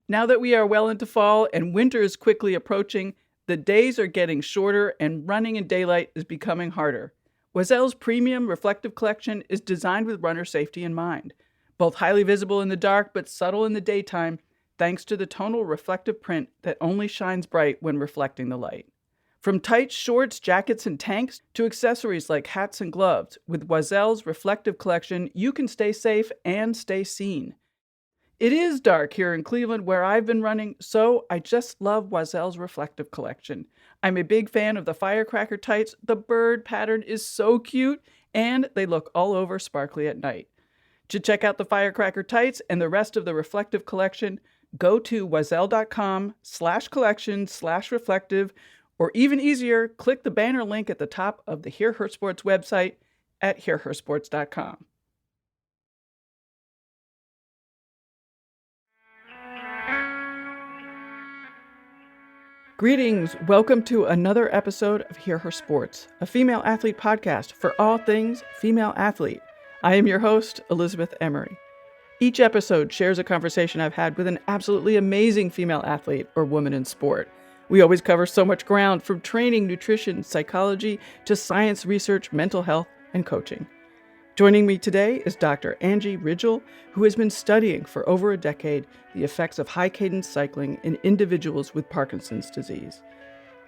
Now that we are well into fall and winter is quickly approaching, the days are getting shorter and running in daylight is becoming harder. Oisel's premium reflective collection is designed with runner safety in mind. Both highly visible in the dark but subtle in the daytime, thanks to the tonal reflective print that only shines bright when reflecting the light. From tights, shorts, jackets, and tanks to accessories like hats and gloves, with Oisel's reflective collection, you can stay safe and stay seen. It is dark here in Cleveland where I've been running, so I just love Oisel's reflective collection. I'm a big fan of the firecracker tights. The bird pattern is so cute, and they look all over sparkly at night. To check out the firecracker tights and the rest of the reflective collection, go to oisel.com/collection/reflective, or even easier, click the banner link at the top of the Hear Her Sports website at hearhersports.com. Greetings. Welcome to another episode of Hear Her Sports, a female athlete podcast for all things female athlete. I am your host, Elizabeth Emery. Each episode shares a conversation I've had with an absolutely amazing female athlete or woman in sport. We always cover so much ground, from training, nutrition, psychology, to science, research, mental health, and coaching. Joining me today is Dr. Angie Ridgel, who has been studying for over a decade the effects of high-cadence cycling in individuals with Parkinson's disease.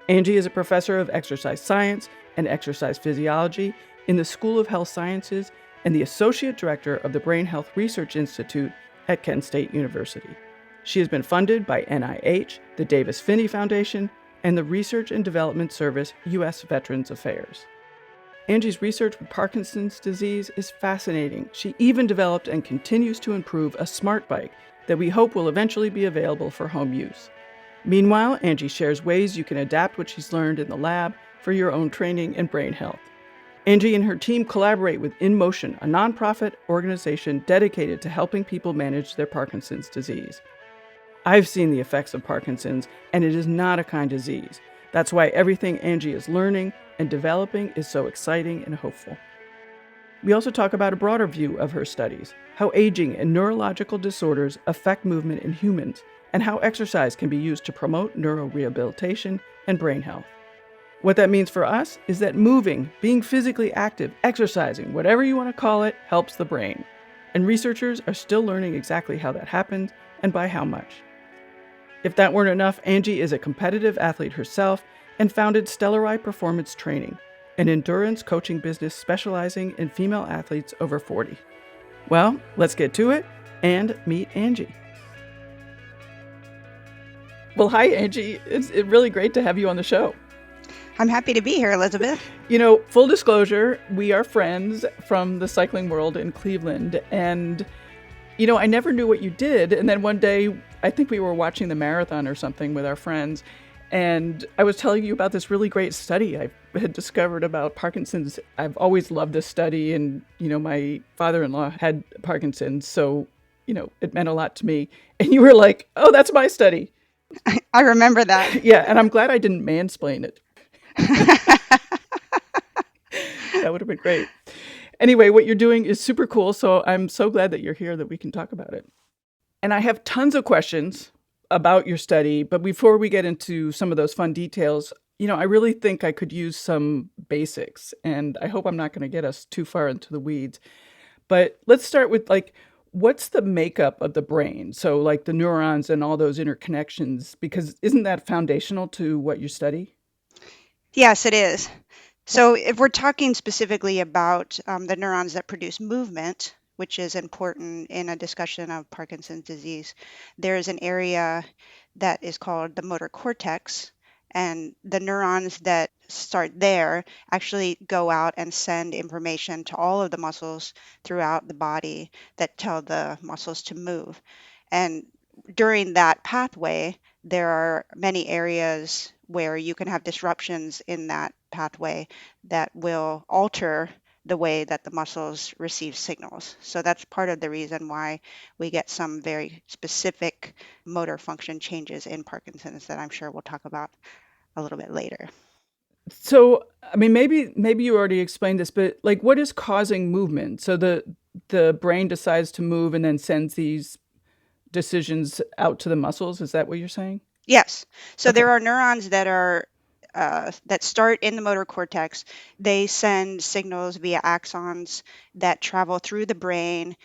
Angie is a professor of exercise science and exercise physiology in the School of Health Sciences and the associate director of the Brain Health Research Institute at Kent State University. She has been funded by NIH, the Davis Phinney Foundation, and the Research and Development Service, U.S. Veterans Affairs. Angie's research with Parkinson's disease is fascinating. She even developed and continues to improve a smart bike that we hope will eventually be available for home use. Meanwhile, Angie shares ways you can adapt what she's learned in the lab for your own training and brain health. Angie and her team collaborate with InMotion, a nonprofit organization dedicated to helping people manage their Parkinson's disease. I've seen the effects of Parkinson's, and it is not a kind disease. That's why everything Angie is learning and developing is so exciting and hopeful. We also talk about a broader view of her studies, how aging and neurological disorders affect movement in humans, and how exercise can be used to promote neurorehabilitation and brain health. What that means for us is that moving, being physically active, exercising, whatever you want to call it, helps the brain. And researchers are still learning exactly how that happens and by how much. If that weren't enough, Angie is a competitive athlete herself and founded Stellari Performance Training, an endurance coaching business specializing in female athletes over 40. Well, let's get to it and meet Angie. Well, hi, Angie. It's really great to have you on the show. I'm happy to be here, Elizabeth. You know, full disclosure, we are friends from the cycling world in Cleveland. And, you know, I never knew what you did. And then one day, I think we were watching the marathon or something with our friends. And I was telling you about this really great study I had discovered about Parkinson's. I've always loved this study. And, you know, my father-in-law had Parkinson's. So, you know, it meant a lot to me. And you were like, oh, that's my study. I remember that. Yeah. And I'm glad I didn't mansplain it. That would have been great. Anyway, what you're doing is super cool. So I'm so glad that you're here that we can talk about it. And I have tons of questions about your study. But before we get into some of those fun details, you know, I really think I could use some basics. And I hope I'm not going to get us too far into the weeds. But let's start with, like, what's the makeup of the brain? So like the neurons and all those interconnections, because isn't that foundational to what you study? Yes, it is. So if we're talking specifically about the neurons that produce movement, which is important in a discussion of Parkinson's disease, there is an area that is called the motor cortex. And the neurons that start there actually go out and send information to all of the muscles throughout the body that tell the muscles to move. And during that pathway, there are many areas where you can have disruptions in that pathway that will alter the way that the muscles receive signals. So that's part of the reason why we get some very specific motor function changes in Parkinson's that I'm sure we'll talk about a little bit later. So, I mean, maybe you already explained this, but like, what is causing movement? So the brain decides to move and then sends these decisions out to the muscles. Is that what you're saying? Yes. So Okay. there are neurons that start in the motor cortex. They send signals via axons that travel through the brain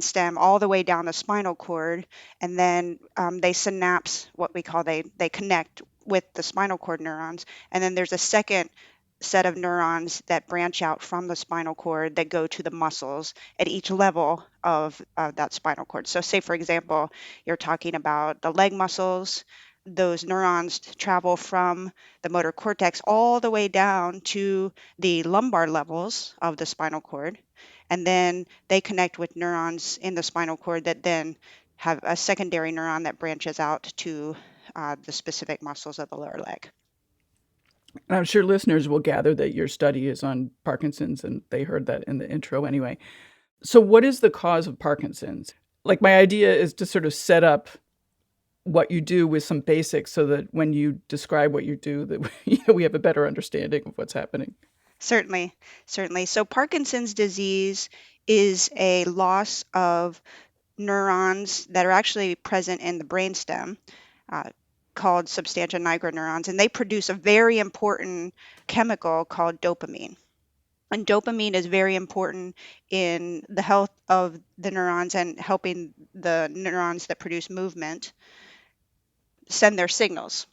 stem, all the way down the spinal cord, and then they synapse, what we call they connect with the spinal cord neurons. And then there's a second set of neurons that branch out from the spinal cord that go to the muscles at each level of that spinal cord. So, say for example, you're talking about the leg muscles. Those neurons travel from the motor cortex all the way down to the lumbar levels of the spinal cord. And then they connect with neurons in the spinal cord that then have a secondary neuron that branches out to the specific muscles of the lower leg. I'm sure listeners will gather that your study is on Parkinson's, and they heard that in the intro anyway. So, what is the cause of Parkinson's? Like, my idea is to sort of set up what you do with some basics so that when you describe what you do, that we have a better understanding of what's happening. Certainly, certainly. So Parkinson's disease is a loss of neurons that are actually present in the brainstem, uh, called substantia nigra neurons, and they produce a very important chemical called dopamine. And dopamine is very important in the health of the neurons and helping the neurons that produce movement send their signals.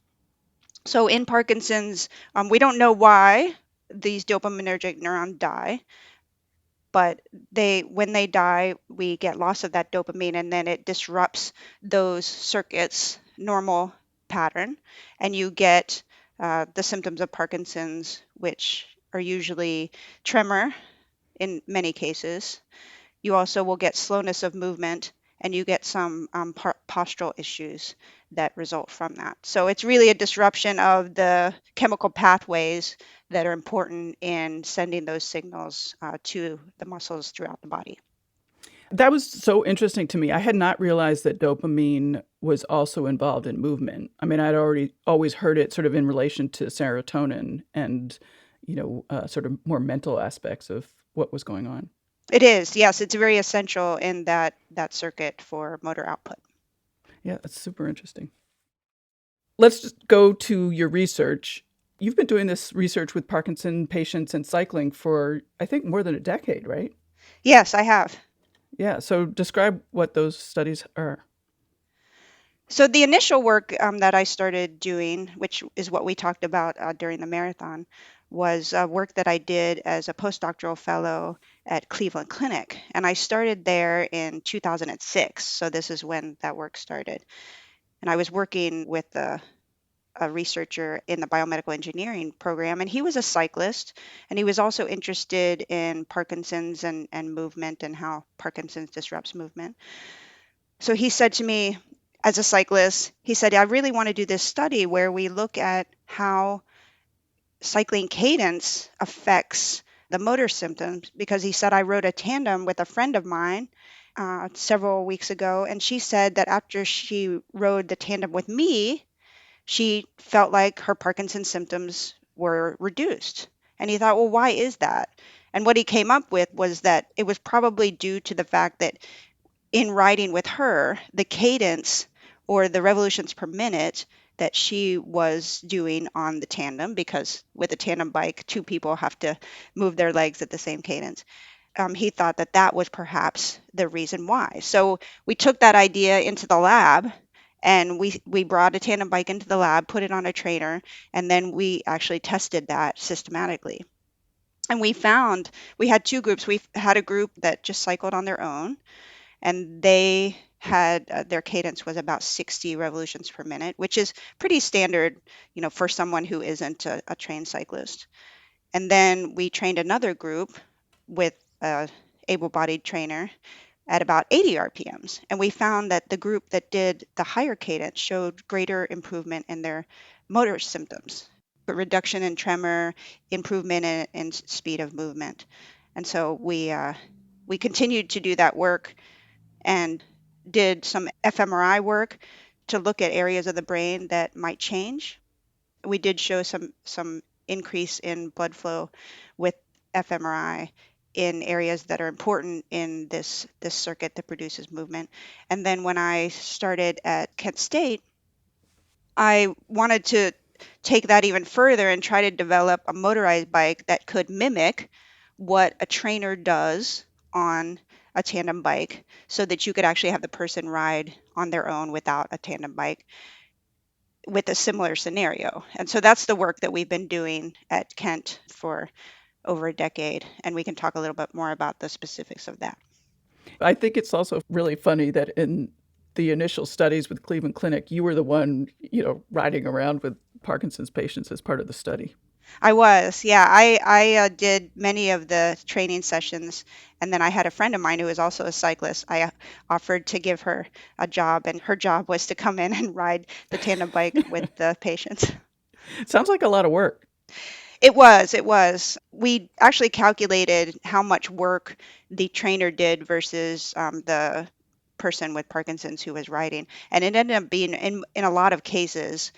So in Parkinson's, we don't know why these dopaminergic neurons die, but when they die, we get loss of that dopamine, and then it disrupts those circuits' normal pattern, and you get the symptoms of Parkinson's, which are usually tremor in many cases. You also will get slowness of movement, and you get some postural issues that result from that. So it's really a disruption of the chemical pathways that are important in sending those signals to the muscles throughout the body. That was so interesting to me. I had not realized that dopamine was also involved in movement. I mean, I'd already always heard it sort of in relation to serotonin and, sort of more mental aspects of what was going on. It is, yes, it's very essential in that circuit for motor output. Yeah, that's super interesting. Let's just go to your research. You've been doing this research with Parkinson patients and cycling for, I think, more than a decade, right? Yes, I have. Yeah, so describe what those studies are. So the initial work that I started doing, which is what we talked about during the marathon, was work that I did as a postdoctoral fellow at Cleveland Clinic. And I started there in 2006. So this is when that work started. And I was working with a researcher in the biomedical engineering program, and he was a cyclist, and he was also interested in Parkinson's and movement and how Parkinson's disrupts movement. So he said to me, as a cyclist, he said, I really want to do this study where we look at how cycling cadence affects the motor symptoms, because he said, I rode a tandem with a friend of mine several weeks ago, and she said that after she rode the tandem with me, she felt like her Parkinson's symptoms were reduced. And he thought, well, why is that? And what he came up with was that it was probably due to the fact that in riding with her, the cadence or the revolutions per minute that she was doing on the tandem, because with a tandem bike, two people have to move their legs at the same cadence. He thought that that was perhaps the reason why. So we took that idea into the lab, and we brought a tandem bike into the lab, put it on a trainer, and then we actually tested that systematically. And we found we had two groups. We had a group that just cycled on their own, and they had their cadence was about 60 revolutions per minute, which is pretty standard, for someone who isn't a trained cyclist. And then we trained another group with a able-bodied trainer at about 80 RPMs. And we found that the group that did the higher cadence showed greater improvement in their motor symptoms, but reduction in tremor, improvement in speed of movement. And so we continued to do that work and did some fMRI work to look at areas of the brain that might change. We did show some increase in blood flow with fMRI, in areas that are important in this circuit that produces movement. And then when I started at Kent State, I wanted to take that even further and try to develop a motorized bike that could mimic what a trainer does on a tandem bike so that you could actually have the person ride on their own without a tandem bike with a similar scenario. And so that's the work that we've been doing at Kent for over a decade. And we can talk a little bit more about the specifics of that. I think it's also really funny that in the initial studies with Cleveland Clinic, you were the one, riding around with Parkinson's patients as part of the study. I was, yeah. I did many of the training sessions, and then I had a friend of mine who was also a cyclist. I offered to give her a job, and her job was to come in and ride the tandem bike with the patients. Sounds like a lot of work. It was, it was. We actually calculated how much work the trainer did versus the person with Parkinson's who was riding, and it ended up being in a lot of cases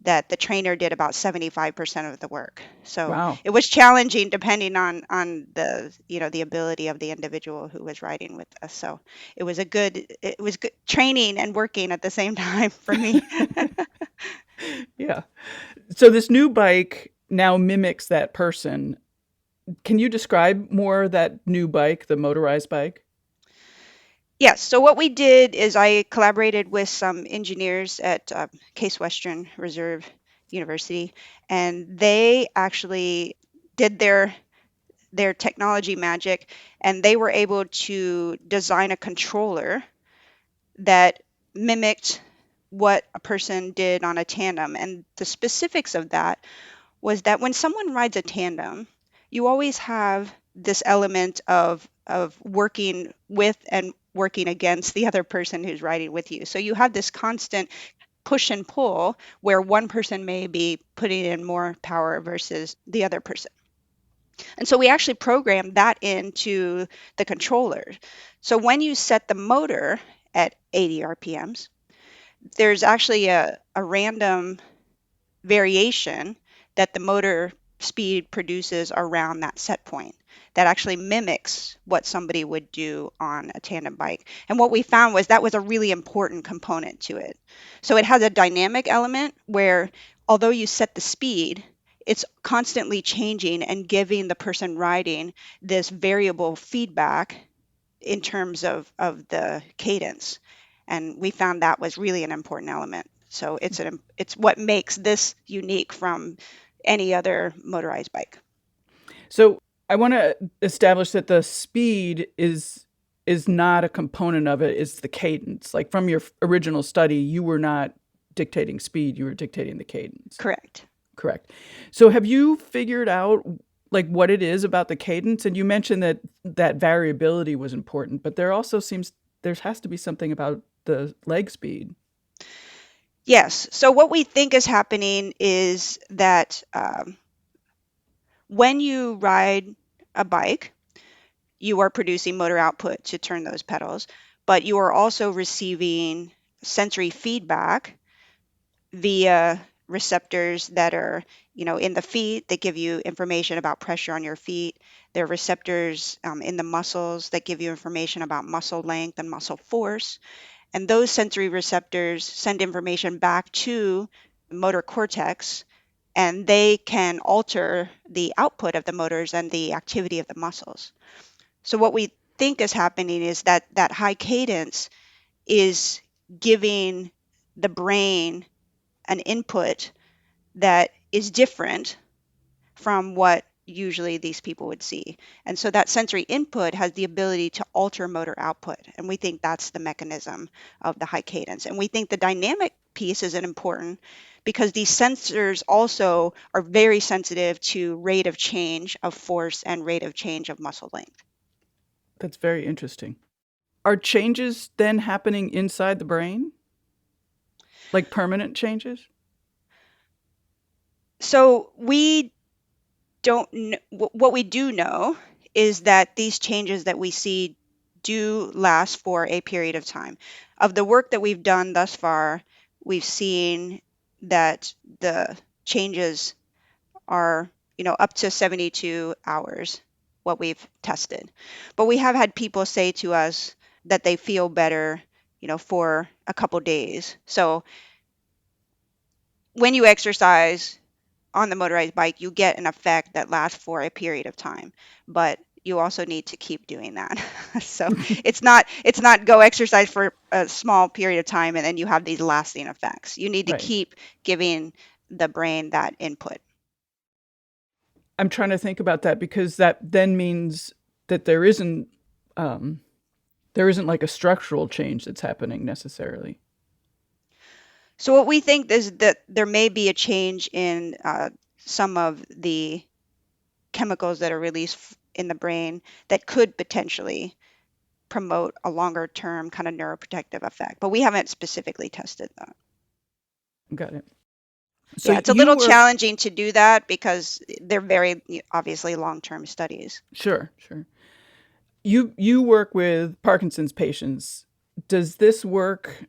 that the trainer did about 75% of the work. So Wow. it was challenging depending on the the ability of the individual who was riding with us. So it was good training and working at the same time for me. Yeah. So this new bike now mimics that person. Can you describe more that new bike, the motorized bike? Yes. So what we did is I collaborated with some engineers at Case Western Reserve University, and they actually did their technology magic, and they were able to design a controller that mimicked what a person did on a tandem. And the specifics of that was that when someone rides a tandem, you always have this element of working with and working against the other person who's riding with you. So you have this constant push and pull where one person may be putting in more power versus the other person. And so we actually programmed that into the controller. So when you set the motor at 80 RPMs, there's actually a random variation that the motor speed produces around that set point that actually mimics what somebody would do on a tandem bike. And what we found was that was a really important component to it. So it has a dynamic element where although you set the speed, it's constantly changing and giving the person riding this variable feedback in terms of the cadence. And we found that was really an important element. So it's what makes this unique from any other motorized bike. So I want to establish that the speed is not a component of it, it's the cadence. Like from your original study, you were not dictating speed, you were dictating the cadence. Correct. Correct. So have you figured out like what it is about the cadence? And you mentioned that that variability was important, but there has to be something about the leg speed. Yes. So what we think is happening is that when you ride a bike, you are producing motor output to turn those pedals, but you are also receiving sensory feedback via receptors that are, in the feet that give you information about pressure on your feet. There are receptors in the muscles that give you information about muscle length and muscle force. And those sensory receptors send information back to motor cortex, and they can alter the output of the motors and the activity of the muscles. So what we think is happening is that high cadence is giving the brain an input that is different from what usually these people would see. And so that sensory input has the ability to alter motor output. And we think that's the mechanism of the high cadence. And we think the dynamic piece is important because these sensors also are very sensitive to rate of change of force and rate of change of muscle length. That's very interesting. Are changes then happening inside the brain? Like permanent changes? So we don't know, what we do know is that these changes that we see do last for a period of time. Of the work that we've done thus far, we've seen that the changes are, up to 72 hours. what we've tested. But we have had people say to us that they feel better, for a couple days. So when you exercise on the motorized bike, you get an effect that lasts for a period of time, but you also need to keep doing that. So it's not go exercise for a small period of time and then you have these lasting effects. You need to Right. keep giving the brain that input. I'm trying to think about that because that then means that um, there isn't like a structural change that's happening necessarily. So what we think is that there may be a change in some of the chemicals that are released in the brain that could potentially promote a longer term kind of neuroprotective effect, but we haven't specifically tested that. Got it. So Yeah, it's a you little work, challenging to do that because they're very obviously long-term studies. sure, sure. You work with Parkinson's patients. Does this work,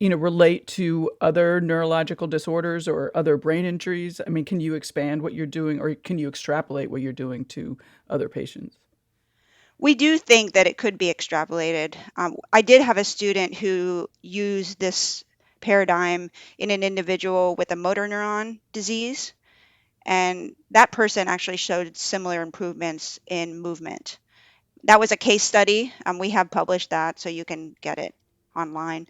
relate to other neurological disorders or other brain injuries? I mean, can you expand what you're doing or can you extrapolate what you're doing to other patients? We do think that it could be extrapolated. I did have a student who used this paradigm in an individual with a motor neuron disease, and that person actually showed similar improvements in movement. That was a case study. We have published that, so you can get it online.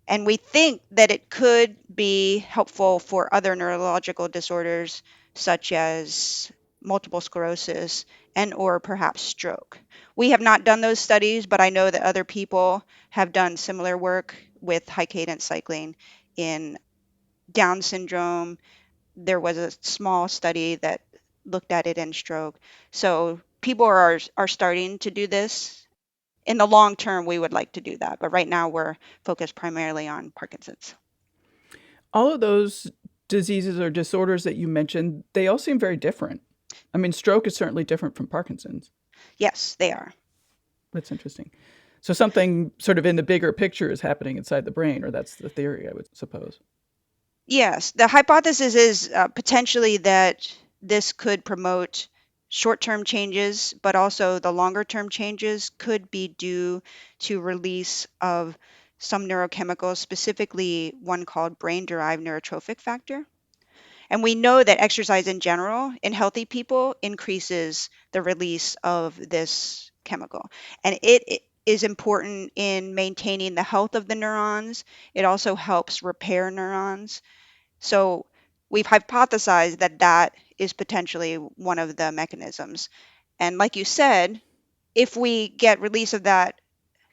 And we think that it could be helpful for other neurological disorders such as multiple sclerosis and or perhaps stroke. We have not done those studies, but I know that other people have done similar work with high cadence cycling in Down syndrome. There was a small study that looked at it in stroke. So people are starting to do this. In the long term, we would like to do that, but right now we're focused primarily on Parkinson's. All of those diseases or disorders that you mentioned, they all seem very different. I mean, stroke is certainly different from Parkinson's. Yes, they are. That's interesting. So something sort of in the bigger picture is happening inside the brain, or that's the theory, I would suppose. Yes, the hypothesis is potentially that this could promote short-term changes, but also the longer-term changes could be due to release of some neurochemicals, specifically one called brain-derived neurotrophic factor. And we know that exercise in general in healthy people increases the release of this chemical. And it is important in maintaining the health of the neurons. It also helps repair neurons. So we've hypothesized that that is potentially one of the mechanisms. And like you said, if we get release of that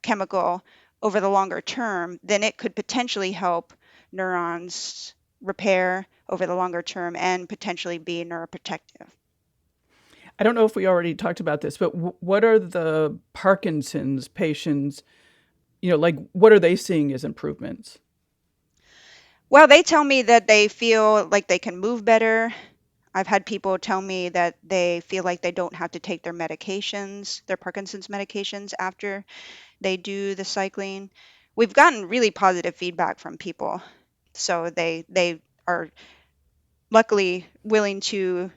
chemical over the longer term, then it could potentially help neurons repair over the longer term and potentially be neuroprotective. I don't know if we already talked about this, but what are the Parkinson's patients, like what are they seeing as improvements? Well, they tell me that they feel like they can move better. I've had people tell me that they feel like they don't have to take their medications, their Parkinson's medications after they do the cycling. We've gotten really positive feedback from people. So they are luckily willing to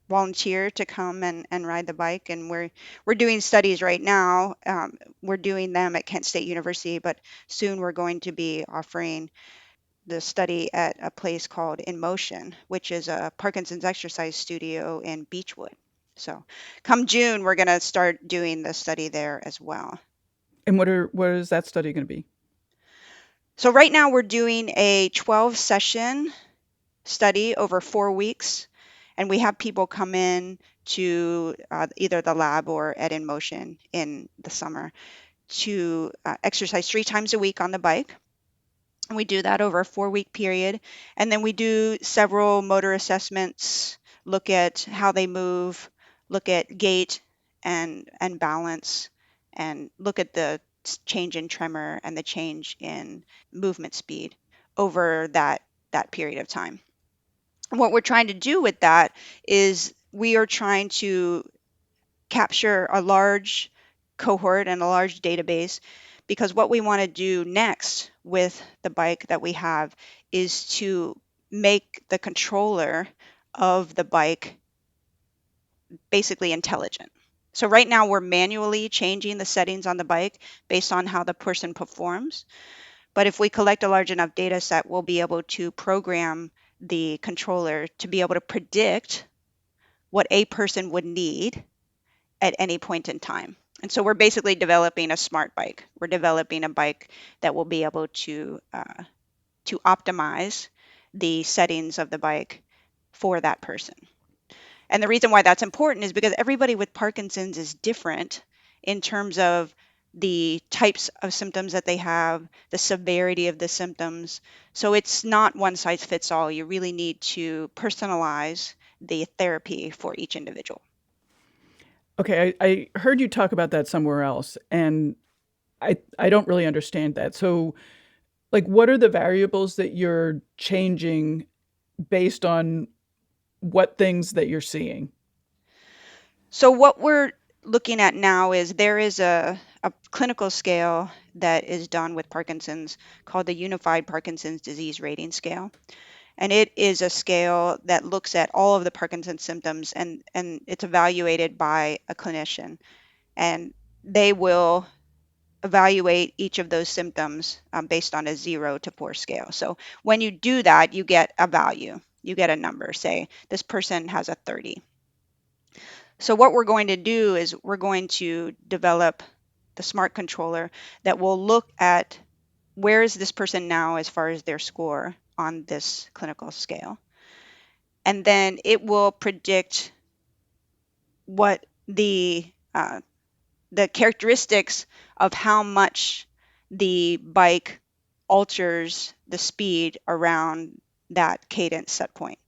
volunteer to come and ride the bike. And we're doing studies right now. We're doing them at Kent State University, but soon we're going to be offering the study at a place called In Motion, which is a Parkinson's exercise studio in Beechwood. So come June, we're going to start doing the study there as well. And what is that study going to be? So right now we're doing a 12 session study over 4 weeks, and we have people come in to either the lab or at In Motion in the summer to exercise 3 times a week on the bike. And we do that over a 4 week period. And then we do several motor assessments, look at how they move, look at gait and balance, and look at the change in tremor and the change in movement speed over that period of time. And what we're trying to do with that is we are trying to capture a large cohort and a large database, because what we want to do next with the bike that we have is to make the controller of the bike basically intelligent. So right now we're manually changing the settings on the bike based on how the person performs. But if we collect a large enough data set, we'll be able to program the controller to be able to predict what a person would need at any point in time. And so we're basically developing a smart bike. We're developing a bike that will be able to optimize the settings of the bike for that person. And the reason why that's important is because everybody with Parkinson's is different in terms of the types of symptoms that they have, the severity of the symptoms. So it's not one size fits all. You really need to personalize the therapy for each individual. Okay, I heard you talk about that somewhere else, and I don't really understand that. So, like, what are the variables that you're changing based on what things that you're seeing? So what we're looking at now is there is a clinical scale that is done with Parkinson's called the Unified Parkinson's Disease Rating Scale. And it is a scale that looks at all of the Parkinson's symptoms, and it's evaluated by a clinician. And they will evaluate each of those symptoms based on a 0 to 4 scale. So when you do that, you get a value, you get a number. Say this person has a 30. So what we're going to do is we're going to develop the smart controller that will look at where is this person now as far as their score on this clinical scale. And then it will predict what the characteristics of how much the bike alters the speed around that cadence set point.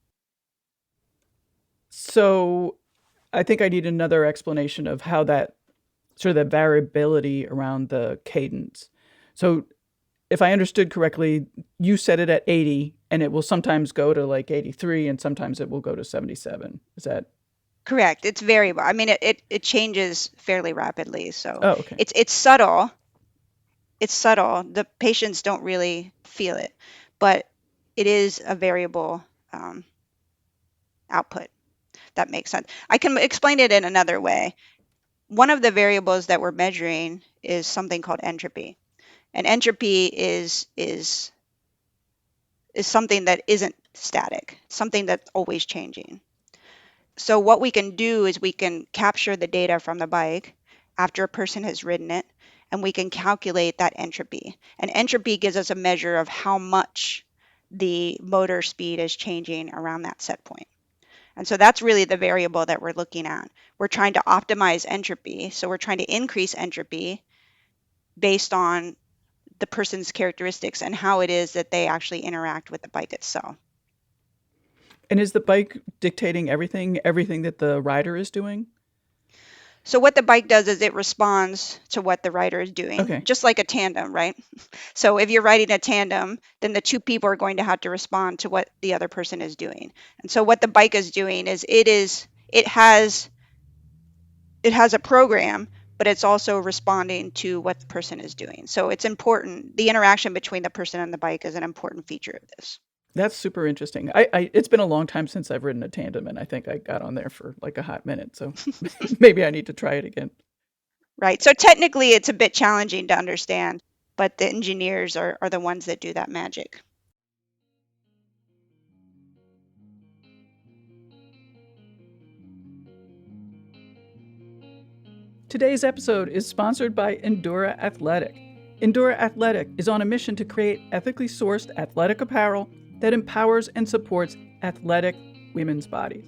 So, I think I need another explanation of how that sort of the variability around the cadence. So, if I understood correctly, you set it at 80 and it will sometimes go to like 83 and sometimes it will go to 77. Is that? Correct. It's variable. I mean, it changes fairly rapidly. So Oh, okay. it's subtle. It's subtle. The patients don't really feel it, but it is a variable output. That makes sense. I can explain it in another way. One of the variables that we're measuring is something called entropy. And entropy is something that isn't static, something that's always changing. So what we can do is we can capture the data from the bike after a person has ridden it, and we can calculate that entropy. And entropy gives us a measure of how much the motor speed is changing around that set point. And so that's really the variable that we're looking at. We're trying to optimize entropy. So we're trying to increase entropy based on the person's characteristics and how it is that they actually interact with the bike itself. And is the bike dictating everything that the rider is doing? So what the bike does is it responds to what the rider is doing, Okay. just like a tandem, right? So if you're riding a tandem, then the two people are going to have to respond to what the other person is doing. And so what the bike is doing is it has a program, but it's also responding to what the person is doing. So it's important. The interaction between the person and the bike is an important feature of this. That's super interesting. It's been a long time since I've ridden a tandem, and I think I got on there for like a hot minute. So maybe I need to try it again. Right. So technically it's a bit challenging to understand, but the engineers are the ones that do that magic. Today's episode is sponsored by Endura Athletic. Endura Athletic is on a mission to create ethically sourced athletic apparel that empowers and supports athletic women's bodies.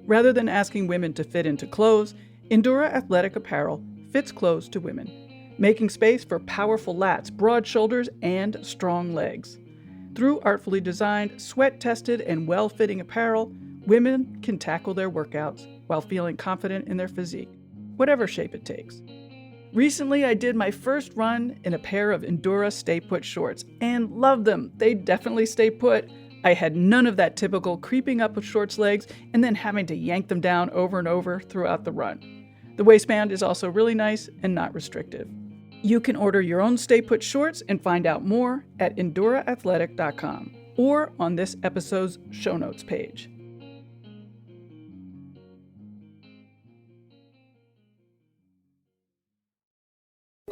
Rather than asking women to fit into clothes, Endura Athletic apparel fits clothes to women, making space for powerful lats, broad shoulders, and strong legs. Through artfully designed, sweat-tested, and well-fitting apparel, women can tackle their workouts while feeling confident in their physique, whatever shape it takes. Recently, I did my first run in a pair of Endura Stay Put shorts and loved them. They definitely stay put. I had none of that typical creeping up with shorts legs and then having to yank them down over and over throughout the run. The waistband is also really nice and not restrictive. You can order your own Stay Put shorts and find out more at enduraathletic.com or on this episode's show notes page.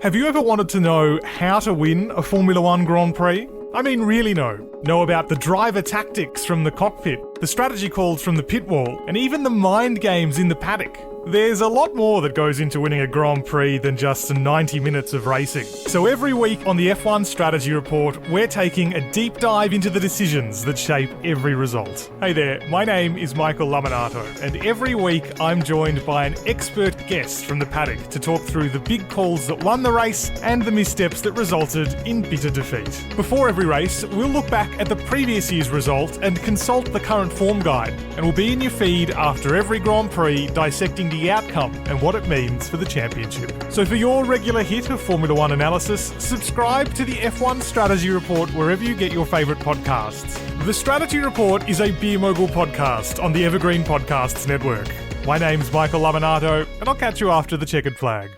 Have you ever wanted to know how to win a Formula One Grand Prix? I mean, really know. Know about the driver tactics from the cockpit, the strategy calls from the pit wall, and even the mind games in the paddock. There's a lot more that goes into winning a Grand Prix than just 90 minutes of racing. So every week on the F1 Strategy Report, we're taking a deep dive into the decisions that shape every result. Hey there, my name is Michael Laminato, and every week I'm joined by an expert guest from the paddock to talk through the big calls that won the race and the missteps that resulted in bitter defeat. Before every race, we'll look back at the previous year's result and consult the current form guide, and we'll be in your feed after every Grand Prix dissecting the outcome and what it means for the championship. So for your regular hit of Formula One analysis, subscribe to the F1 Strategy Report wherever you get your favourite podcasts. The Strategy Report is a Beer Mogul podcast on the Evergreen Podcasts network. My name's Michael Laminato, and I'll catch you after the checkered flag.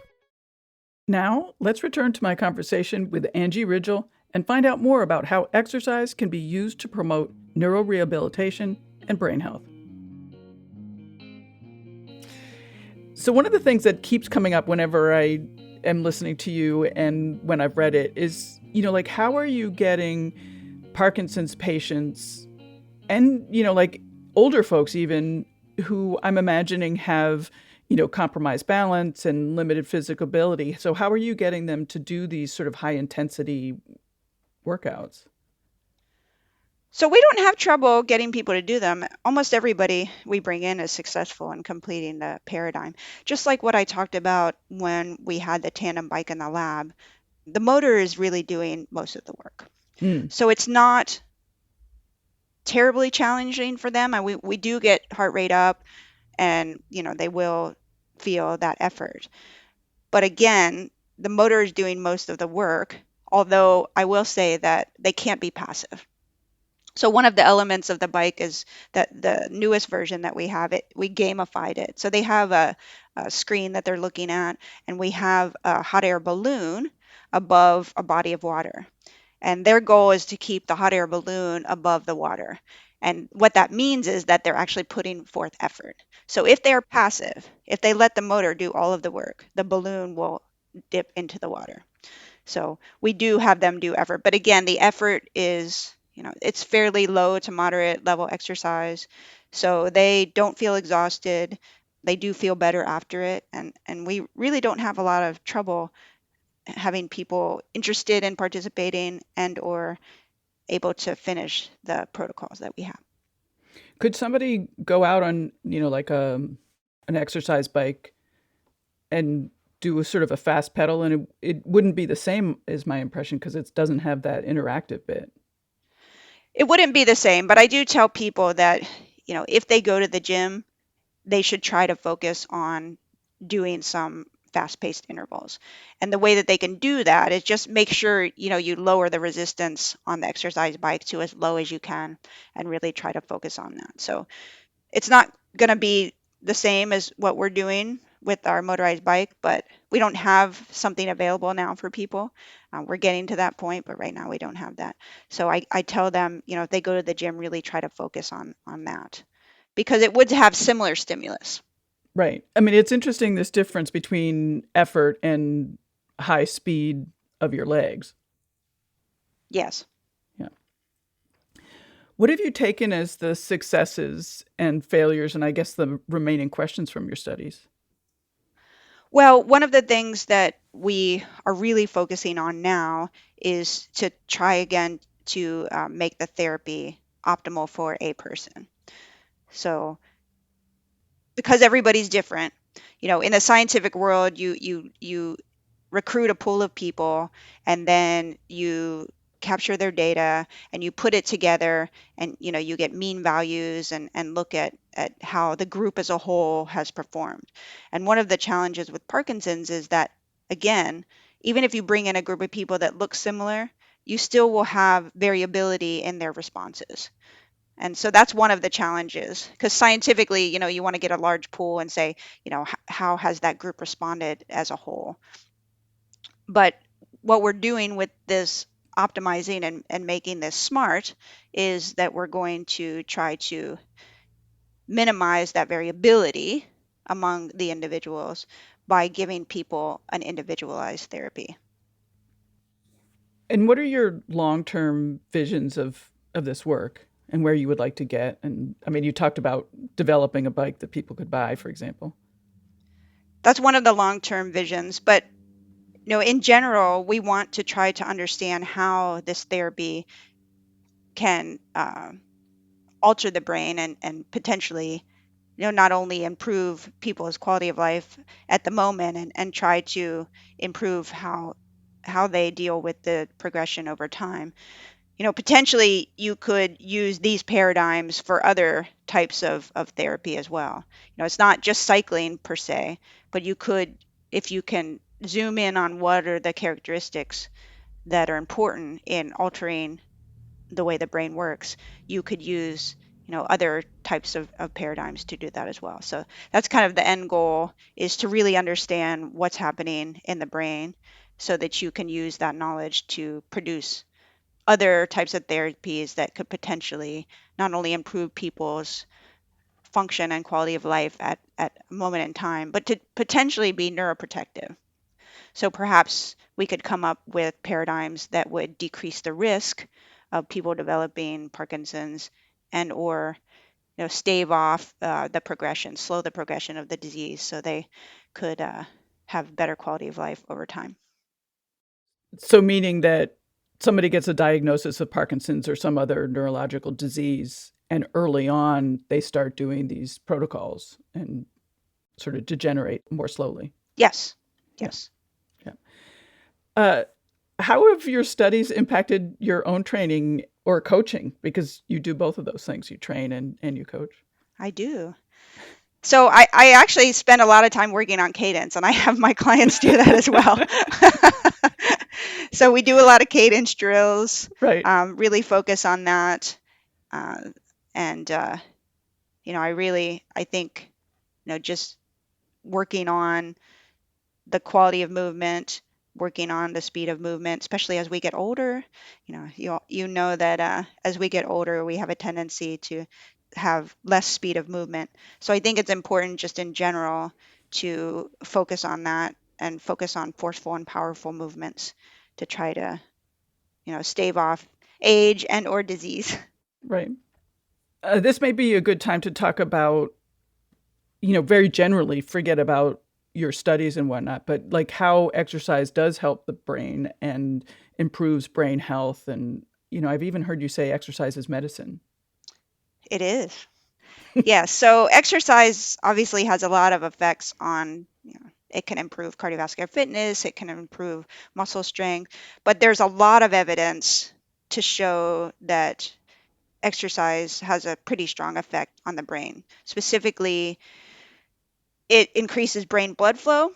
Now, let's return to my conversation with Angie Ridgel and find out more about how exercise can be used to promote neurorehabilitation and brain health. So one of the things that keeps coming up whenever I am listening to you and when I've read it is, like, how are you getting Parkinson's patients and, like older folks even who I'm imagining have, compromised balance and limited physical ability. So how are you getting them to do these sort of high intensity workouts? So we don't have trouble getting people to do them. Almost everybody we bring in is successful in completing the paradigm. Just like what I talked about when we had the tandem bike in the lab, the motor is really doing most of the work. So it's not terribly challenging for them. And we do get heart rate up and, they will feel that effort. But again, the motor is doing most of the work, although I will say that they can't be passive. So one of the elements of the bike is that the newest version that we have, we gamified it. So they have a screen that they're looking at, and we have a hot air balloon above a body of water. And their goal is to keep the hot air balloon above the water. And what that means is that they're actually putting forth effort. So if they are passive, if they let the motor do all of the work, the balloon will dip into the water. So we do have them do effort. But again, the effort is, it's fairly low to moderate level exercise. So they don't feel exhausted. They do feel better after it. And we really don't have a lot of trouble having people interested in participating and or able to finish the protocols that we have. Could somebody go out on, like an exercise bike and do a sort of a fast pedal, and it wouldn't be the same, is my impression, because it doesn't have that interactive bit? It wouldn't be the same, but I do tell people that, if they go to the gym, they should try to focus on doing some fast-paced intervals. And the way that they can do that is just make sure, you lower the resistance on the exercise bike to as low as you can and really try to focus on that. So it's not going to be the same as what we're doing with our motorized bike, but we don't have something available now for people. We're getting to that point, but right now we don't have that. So I tell them, if they go to the gym, really try to focus on that, because it would have similar stimulus. Right. I mean, it's interesting, this difference between effort and high speed of your legs. Yes. Yeah. What have you taken as the successes and failures, and I guess the remaining questions from your studies? Well, one of the things that we are really focusing on now is to try again to make the therapy optimal for a person. So because everybody's different, in the scientific world, you recruit a pool of people and then you capture their data and you put it together and, you get mean values and look at how the group as a whole has performed. And one of the challenges with Parkinson's is that, again, even if you bring in a group of people that look similar, you still will have variability in their responses. And so that's one of the challenges, because scientifically, you want to get a large pool and say, how has that group responded as a whole? But what we're doing with this optimizing and making this smart is that we're going to try to minimize that variability among the individuals, by giving people an individualized therapy. And what are your long-term visions of this work and where you would like to get? And I mean, you talked about developing a bike that people could buy, for example. That's one of the long-term visions, but in general, we want to try to understand how this therapy can alter the brain and potentially, not only improve people's quality of life at the moment and try to improve how they deal with the progression over time. Potentially you could use these paradigms for other types of therapy as well. It's not just cycling per se, but you could, if you can zoom in on what are the characteristics that are important in altering the way the brain works, you could use other types of paradigms to do that as well. So that's kind of the end goal, is to really understand what's happening in the brain so that you can use that knowledge to produce other types of therapies that could potentially not only improve people's function and quality of life at a moment in time, but to potentially be neuroprotective. So perhaps we could come up with paradigms that would decrease the risk of people developing Parkinson's and or stave off the progression, slow the progression of the disease so they could have better quality of life over time. So meaning that somebody gets a diagnosis of Parkinson's or some other neurological disease, and early on they start doing these protocols and sort of degenerate more slowly. Yes. Yeah. Yes. Yeah. How have your studies impacted your own training or coaching? Because you do both of those things. You train and you coach. I do. So I actually spend a lot of time working on cadence, and I have my clients do that as well. So we do a lot of cadence drills, Right. really focus on that. And I think, just working on the quality of movement, working on the speed of movement, especially as we get older. You know that as we get older, we have a tendency to have less speed of movement. So I think it's important just in general to focus on that and focus on forceful and powerful movements to try to, stave off age and or disease. Right. This may be a good time to talk about, very generally, forget about your studies and whatnot, but like how exercise does help the brain and improves brain health. And, I've even heard you say exercise is medicine. It is. Yeah. So exercise obviously has a lot of effects on, it can improve cardiovascular fitness, it can improve muscle strength, but there's a lot of evidence to show that exercise has a pretty strong effect on the brain. Specifically, it increases brain blood flow,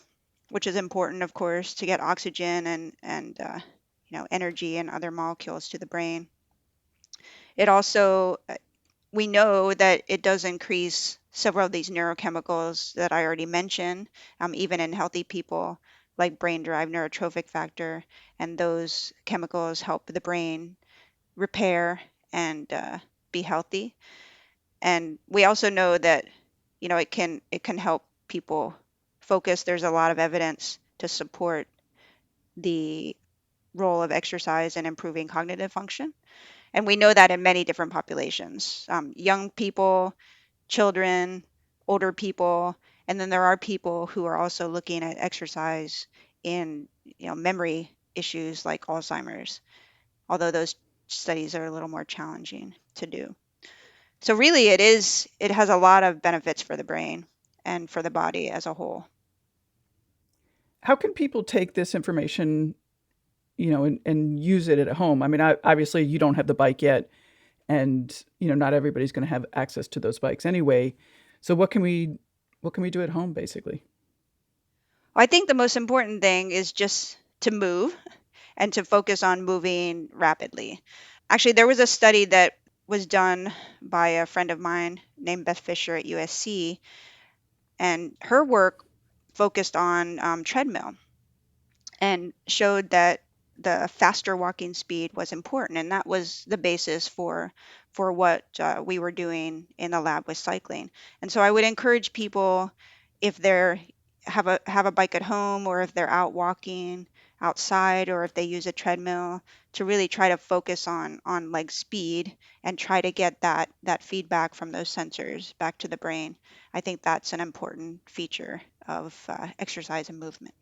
which is important, of course, to get oxygen and energy and other molecules to the brain. It also, we know that it does increase several of these neurochemicals that I already mentioned, even in healthy people, like brain-derived neurotrophic factor, and those chemicals help the brain repair and be healthy. And we also know that it can help people focus. There's a lot of evidence to support the role of exercise in improving cognitive function. And we know that in many different populations, young people, children, older people, and then there are people who are also looking at exercise in memory issues like Alzheimer's, although those studies are a little more challenging to do. So really it has a lot of benefits for the brain and for the body as a whole. How can people take this information, and use it at home? I mean, obviously you don't have the bike yet, and not everybody's going to have access to those bikes anyway. So what can we do at home, basically? I think the most important thing is just to move and to focus on moving rapidly. Actually, there was a study that was done by a friend of mine named Beth Fisher at USC, and her work focused on treadmill and showed that the faster walking speed was important, and that was the basis for what we were doing in the lab with cycling. And so I would encourage people, if they're have a bike at home, or if they're out walking outside, or if they use a treadmill, to really try to focus on leg speed and try to get that feedback from those sensors back to the brain. I think that's an important feature of exercise and movement.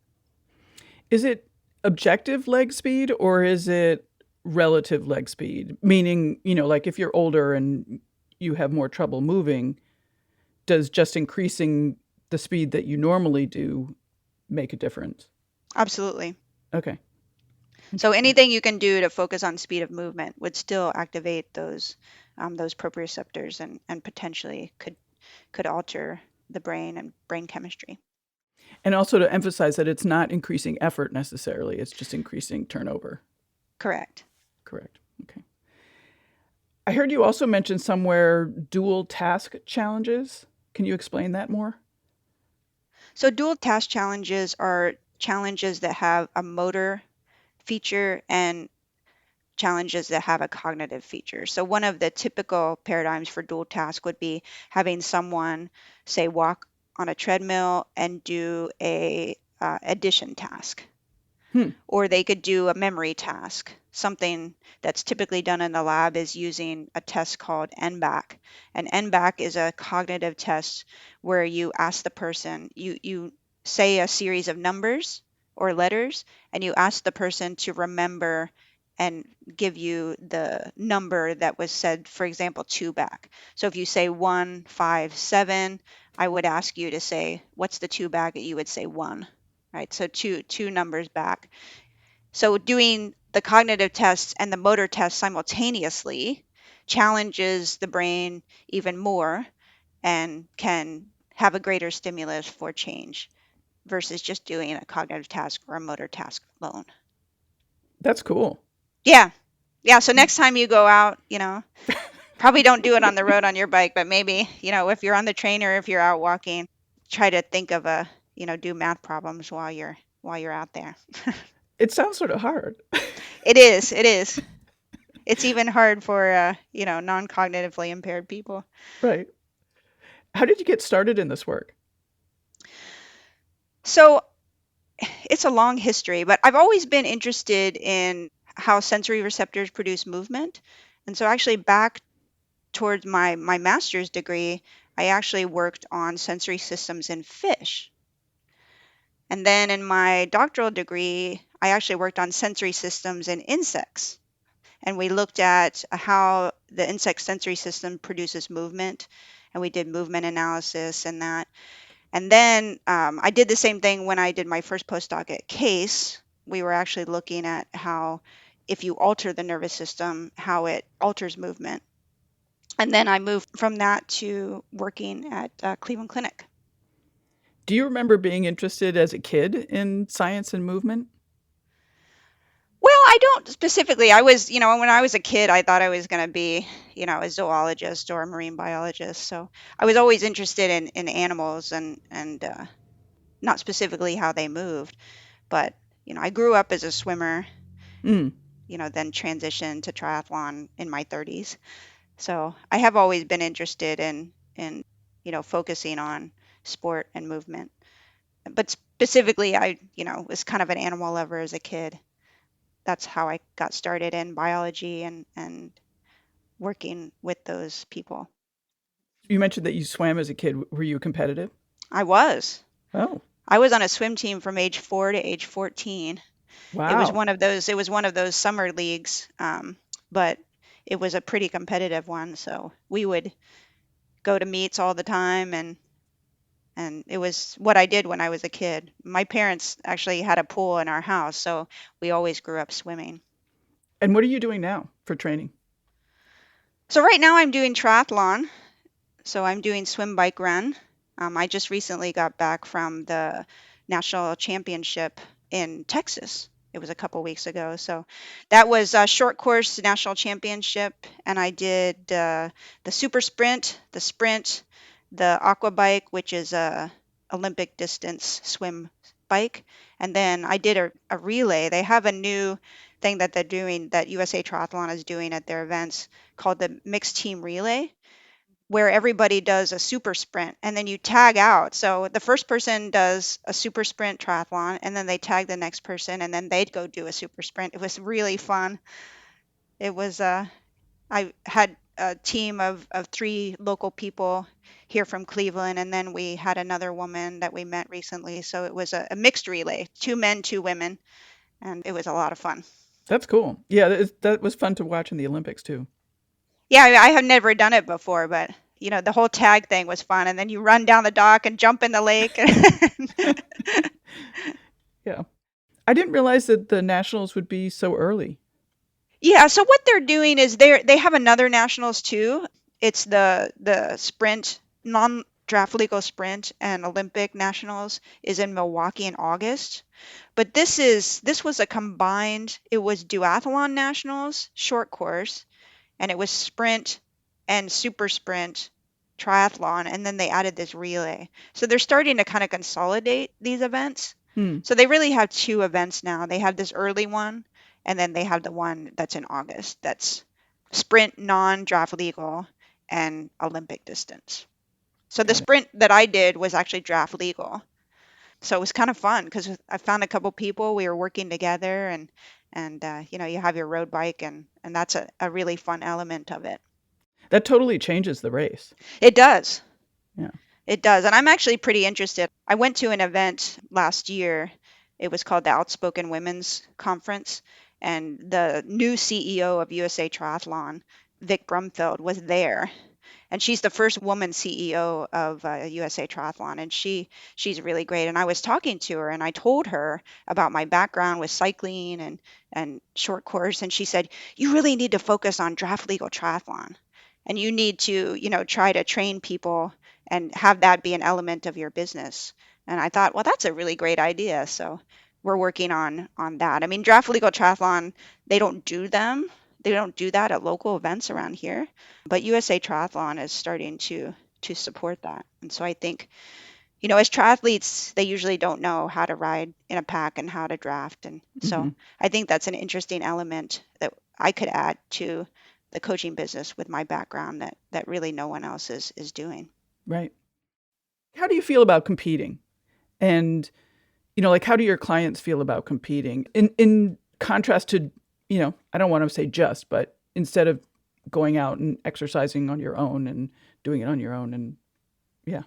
Is it objective leg speed or is it relative leg speed? Meaning, like if you're older and you have more trouble moving, does just increasing the speed that you normally do make a difference? Absolutely. Okay. So anything you can do to focus on speed of movement would still activate those proprioceptors and potentially could alter the brain and brain chemistry. And also to emphasize that it's not increasing effort necessarily, it's just increasing turnover. Correct. Correct. Okay. I heard you also mention somewhere dual task challenges. Can you explain that more? So dual task challenges are challenges that have a motor feature and challenges that have a cognitive feature. So one of the typical paradigms for dual task would be having someone, say, walk on a treadmill and do a addition task. Or they could do a memory task. Something that's typically done in the lab is using a test called NBAC. And NBAC is a cognitive test where you ask the person, you say a series of numbers or letters, and you ask the person to remember and give you the number that was said, for example, 2 back. So if you say 1, 5, 7, I would ask you to say, what's the 2 back? You would say 1. Right, so two numbers back. So doing the cognitive tests and the motor tests simultaneously challenges the brain even more and can have a greater stimulus for change versus just doing a cognitive task or a motor task alone. That's cool. Yeah. So next time you go out, probably don't do it on the road on your bike, but maybe, if you're on the train or if you're out walking, try to think of do math problems while you're out there. It sounds sort of hard. It is. It's even hard for non-cognitively impaired people. Right. How did you get started in this work? So it's a long history, but I've always been interested in how sensory receptors produce movement. And so actually back towards my master's degree, I actually worked on sensory systems in fish. And then in my doctoral degree, I actually worked on sensory systems in insects. And we looked at how the insect sensory system produces movement, and we did movement analysis and that. And then I did the same thing when I did my first postdoc at Case. We were actually looking at how, if you alter the nervous system, how it alters movement. And then I moved from that to working at Cleveland Clinic. Do you remember being interested as a kid in science and movement? Well, I don't specifically. I was, when I was a kid, I thought I was going to be, a zoologist or a marine biologist. So I was always interested in animals and not specifically how they moved. But, I grew up as a swimmer, then transitioned to triathlon in my 30s. So I have always been interested in focusing on sport and movement. But specifically, I, was kind of an animal lover as a kid. That's how I got started in biology and working with those people. You mentioned that you swam as a kid. Were you competitive? I was. Oh. I was on a swim team from age 4 to age 14. Wow. It was one of those summer leagues, but it was a pretty competitive one. So we would go to meets all the time, and it was what I did when I was a kid. My parents actually had a pool in our house, so we always grew up swimming. And what are you doing now for training? So right now I'm doing triathlon. So I'm doing swim, bike, run. I just recently got back from the national championship in Texas. It was a couple weeks ago. So that was a short course national championship, and I did the super sprint, the sprint, the aqua bike, which is a Olympic distance swim bike, and then I did a relay. They have a new thing that they're doing, that USA Triathlon is doing at their events, called the mixed team relay, where everybody does a super sprint and then you tag out. So the first person does a super sprint triathlon and then they tag the next person and then they'd go do a super sprint. It was really fun. It was I had a team of three local people here from Cleveland, and then we had another woman that we met recently. So it was a mixed relay, 2 men, 2 women, and it was a lot of fun. That's cool. Yeah, that was fun to watch in the Olympics too. Yeah, I have never done it before, but the whole tag thing was fun. And then you run down the dock and jump in the lake. Yeah. I didn't realize that the nationals would be so early. Yeah, so what they're doing is they have another nationals too. It's the sprint, non-draft legal sprint and Olympic nationals is in Milwaukee in August. But this was a combined, it was duathlon nationals, short course, and it was sprint and super sprint triathlon, and then they added this relay. So they're starting to kind of consolidate these events. So they really have 2 events now. They have this early one, and then they have the one that's in August. That's sprint, non-draft legal, and Olympic distance. So the sprint that I did was actually draft legal. So it was kind of fun because I found a couple people. We were working together, and you have your road bike, and that's a really fun element of it. That totally changes the race. It does. Yeah. It does. And I'm actually pretty interested. I went to an event last year. It was called the Outspoken Women's Conference. And the new CEO of USA Triathlon, Vic Brumfeld, was there. And she's the first woman CEO of USA Triathlon. And she's really great. And I was talking to her and I told her about my background with cycling and short course. And she said, you really need to focus on draft legal triathlon. And you need to, try to train people and have that be an element of your business. And I thought, well, that's a really great idea. So we're working on that. I mean, draft legal triathlon, they don't do them. They don't do that at local events around here. But USA Triathlon is starting to support that. And so I think, as triathletes, they usually don't know how to ride in a pack and how to draft. And so I think that's an interesting element that I could add to the coaching business with my background that really no one else is doing. Right. How do you feel about competing? And, how do your clients feel about competing? In contrast to, I don't want to say just, but instead of going out and exercising on your own and doing it on your own and yeah.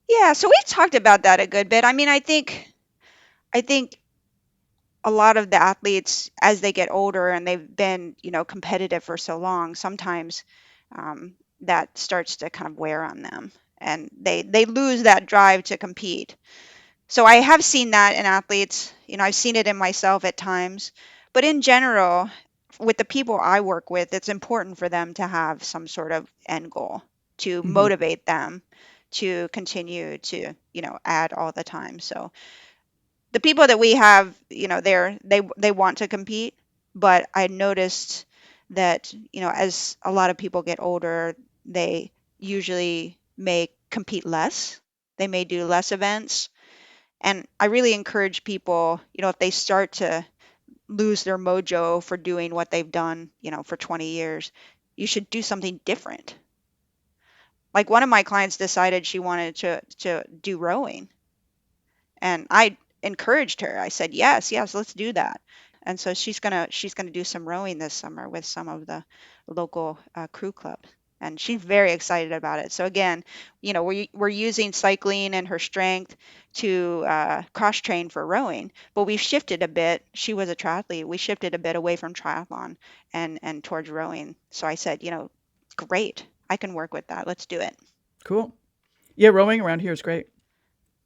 Yeah, so we've talked about that a good bit. I mean, I think a lot of the athletes, as they get older and they've been, competitive for so long, sometimes that starts to kind of wear on them and they lose that drive to compete. So I have seen that in athletes, I've seen it in myself at times, but in general, with the people I work with, it's important for them to have some sort of end goal to motivate them to continue to, add all the time. So the people that we have, they want to compete, but I noticed that, as a lot of people get older, they usually may compete less. They may do less events. And I really encourage people, if they start to lose their mojo for doing what they've done, for 20 years, you should do something different. Like one of my clients decided she wanted to do rowing. And I encouraged her. I said, yes, let's do that. And so she's gonna do some rowing this summer with some of the local crew clubs. And she's very excited about it. So again, we're using cycling and her strength to cross train for rowing, but we've shifted a bit. She was a triathlete. We shifted a bit away from triathlon and towards rowing. So I said, great, I can work with that. Let's do it. Cool. Yeah, rowing around here is great.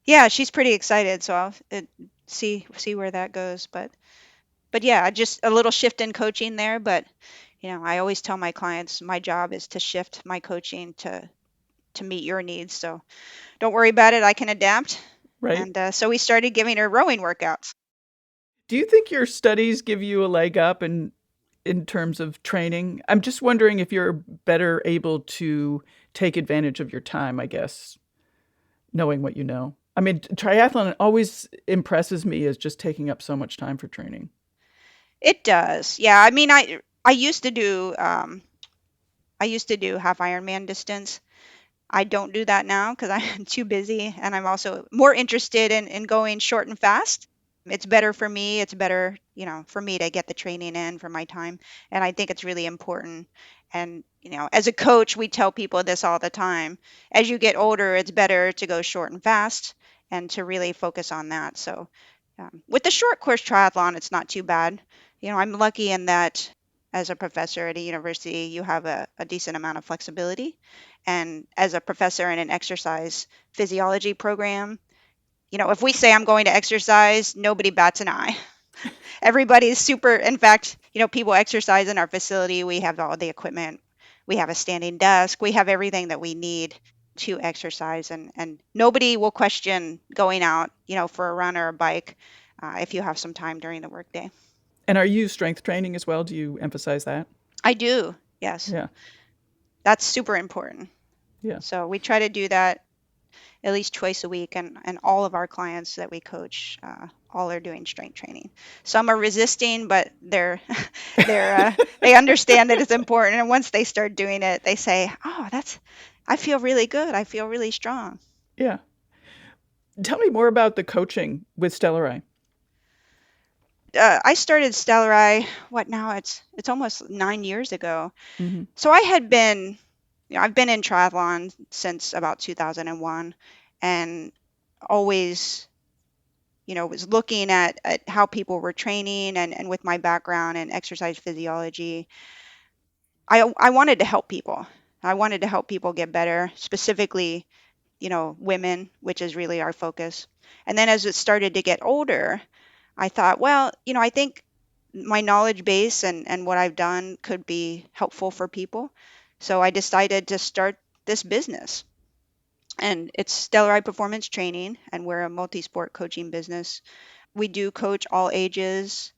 Yeah, she's pretty excited. So I'll see where that goes. But yeah, just a little shift in coaching there. But I always tell my clients my job is to shift my coaching to meet your needs. So don't worry about it. I can adapt. Right. And so we started giving her rowing workouts. Do you think your studies give you a leg up in terms of training? I'm just wondering if you're better able to take advantage of your time, I guess, knowing what you know. I mean, triathlon always impresses me as just taking up so much time for training. It does. Yeah. I mean, I used to do I used to do half Ironman distance. I don't do that now because I'm too busy, and I'm also more interested in going short and fast. It's better for me. It's better, for me to get the training in for my time. And I think it's really important. And, as a coach, we tell people this all the time. As you get older, it's better to go short and fast and to really focus on that. So, with the short course triathlon, it's not too bad. I'm lucky in that as a professor at a university, you have a decent amount of flexibility. And as a professor in an exercise physiology program, if we say I'm going to exercise, nobody bats an eye. Everybody's super, in fact, people exercise in our facility. We have all the equipment. We have a standing desk. We have everything that we need to exercise. And nobody will question going out, for a run or a bike if you have some time during the workday. And are you strength training as well? Do you emphasize that? I do, yes. Yeah. That's super important. Yeah. So we try to do that at least twice a week, and all of our clients that we coach all are doing strength training. Some are resisting, but they understand that it's important, and once they start doing it, they say, oh, I feel really good, I feel really strong. Yeah. Tell me more about the coaching with Stellari. I started Stellari, it's almost 9 years ago. Mm-hmm. So I've been in triathlon since about 2001, and always, was looking at how people were training, and with my background in exercise physiology, I wanted to help people. I wanted to help people get better, specifically, women, which is really our focus. And then as it started to get older, I thought, well, I think my knowledge base and what I've done could be helpful for people. So I decided to start this business. And it's Stellari Performance Training, and we're a multi-sport coaching business. We do coach all ages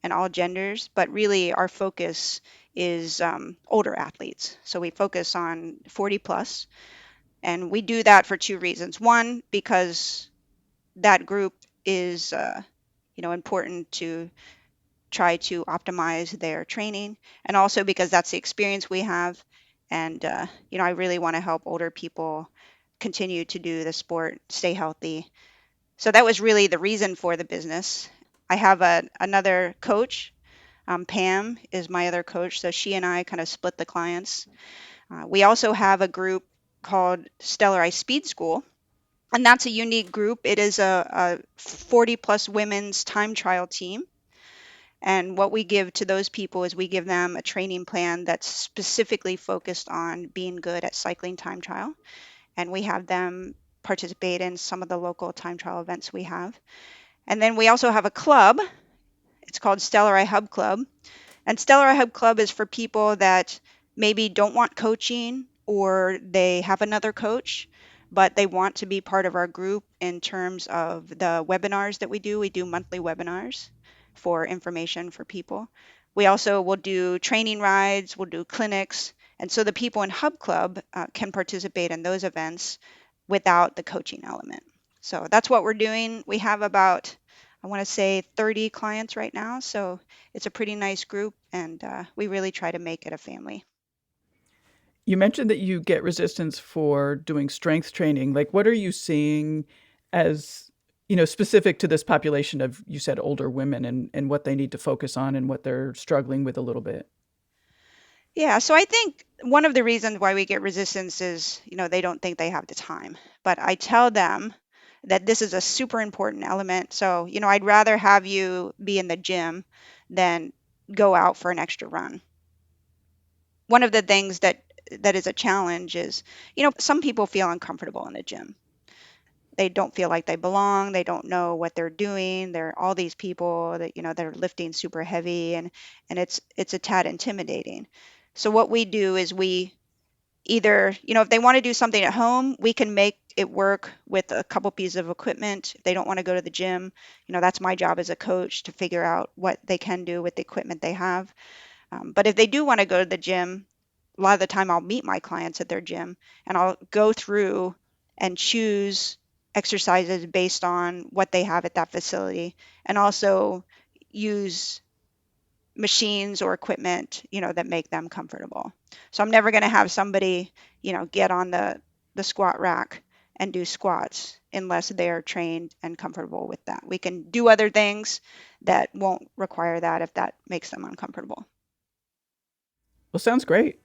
and all genders, but really our focus is older athletes. So we focus on 40 plus, and we do that for two reasons. One, because that group is important to try to optimize their training, and also because that's the experience we have. And I really want to help older people continue to do the sport, stay healthy. So that was really the reason for the business. I have another coach. Pam is my other coach, so she and I kind of split the clients. We also have a group called Stellari Speed School, and that's a unique group. It is a 40 plus women's time trial team. And what we give to those people is we give them a training plan that's specifically focused on being good at cycling time trial. And we have them participate in some of the local time trial events we have. And then we also have a club. It's called Stellari Hub Club. And Stellari Hub Club is for people that maybe don't want coaching, or they have another coach, but they want to be part of our group in terms of the webinars that we do. We do monthly webinars for information for people. We also will do training rides, we'll do clinics. And so the people in Hub Club can participate in those events without the coaching element. So that's what we're doing. We have about, I want to say, 30 clients right now. So it's a pretty nice group, and we really try to make it a family. You mentioned that you get resistance for doing strength training. Like, what are you seeing as, specific to this population of, you said, older women, and what they need to focus on and what they're struggling with a little bit? Yeah, so I think one of the reasons why we get resistance is, they don't think they have the time. But I tell them that this is a super important element. So, I'd rather have you be in the gym than go out for an extra run. One of the things that is a challenge is, some people feel uncomfortable in the gym. They don't feel like they belong. They don't know what they're doing. There are all these people that, they're lifting super heavy, and it's a tad intimidating. So what we do is we either, if they want to do something at home, we can make it work with a couple pieces of equipment. If they don't want to go to the gym, that's my job as a coach to figure out what they can do with the equipment they have. But if they do want to go to the gym, a lot of the time I'll meet my clients at their gym, and I'll go through and choose exercises based on what they have at that facility, and also use machines or equipment, that make them comfortable. So I'm never going to have somebody, get on the squat rack and do squats unless they're trained and comfortable with that. We can do other things that won't require that if that makes them uncomfortable. Well, sounds great.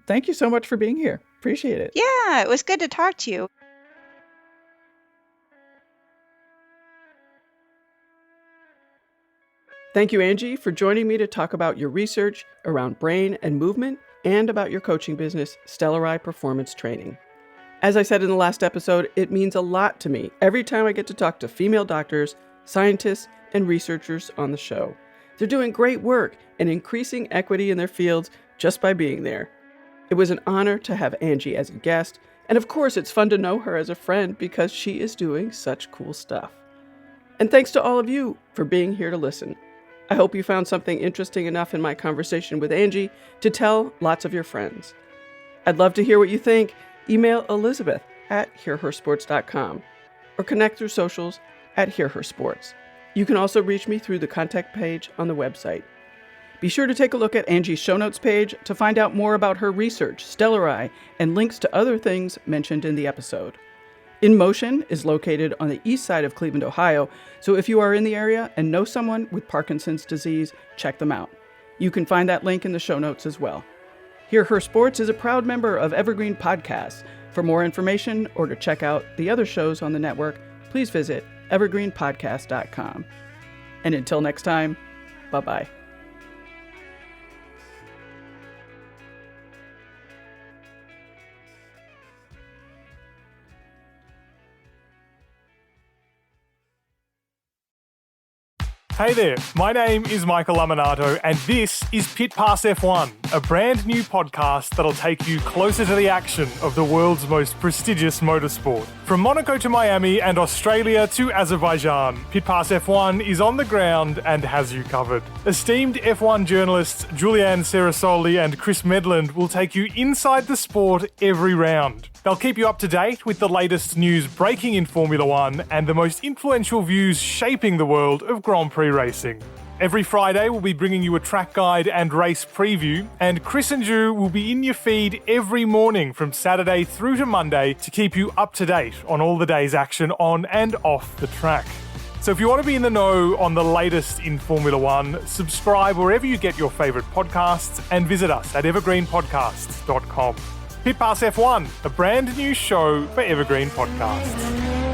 Thank you so much for being here. Appreciate it. Yeah, it was good to talk to you. Thank you, Angie, for joining me to talk about your research around brain and movement and about your coaching business, Stellari Performance Training. As I said in the last episode, it means a lot to me every time I get to talk to female doctors, scientists, and researchers on the show. They're doing great work and increasing equity in their fields just by being there. It was an honor to have Angie as a guest, and of course it's fun to know her as a friend because she is doing such cool stuff. And thanks to all of you for being here to listen. I hope you found something interesting enough in my conversation with Angie to tell lots of your friends. I'd love to hear what you think. Email Elizabeth at hearhersports.com or connect through socials at hearhersports. You can also reach me through the contact page on the website. Be sure to take a look at Angie's show notes page to find out more about her research, Stellari, and links to other things mentioned in the episode. In Motion is located on the east side of Cleveland, Ohio, so if you are in the area and know someone with Parkinson's disease, check them out. You can find that link in the show notes as well. Hear Her Sports is a proud member of Evergreen Podcasts. For more information or to check out the other shows on the network, please visit evergreenpodcast.com. And until next time, bye-bye. Hey there, my name is Michael Laminato, and this is Pit Pass F1, a brand new podcast that'll take you closer to the action of the world's most prestigious motorsport. From Monaco to Miami and Australia to Azerbaijan, Pit Pass F1 is on the ground and has you covered. Esteemed F1 journalists Julianne Cerasoli and Chris Medland will take you inside the sport every round. They'll keep you up to date with the latest news breaking in Formula One and the most influential views shaping the world of Grand Prix racing. Every Friday, we'll be bringing you a track guide and race preview, and Chris and Ju will be in your feed every morning from Saturday through to Monday to keep you up to date on all the day's action on and off the track. So if you want to be in the know on the latest in Formula One, subscribe wherever you get your favourite podcasts and visit us at evergreenpodcasts.com. Pit Pass F1, a brand new show for Evergreen Podcasts.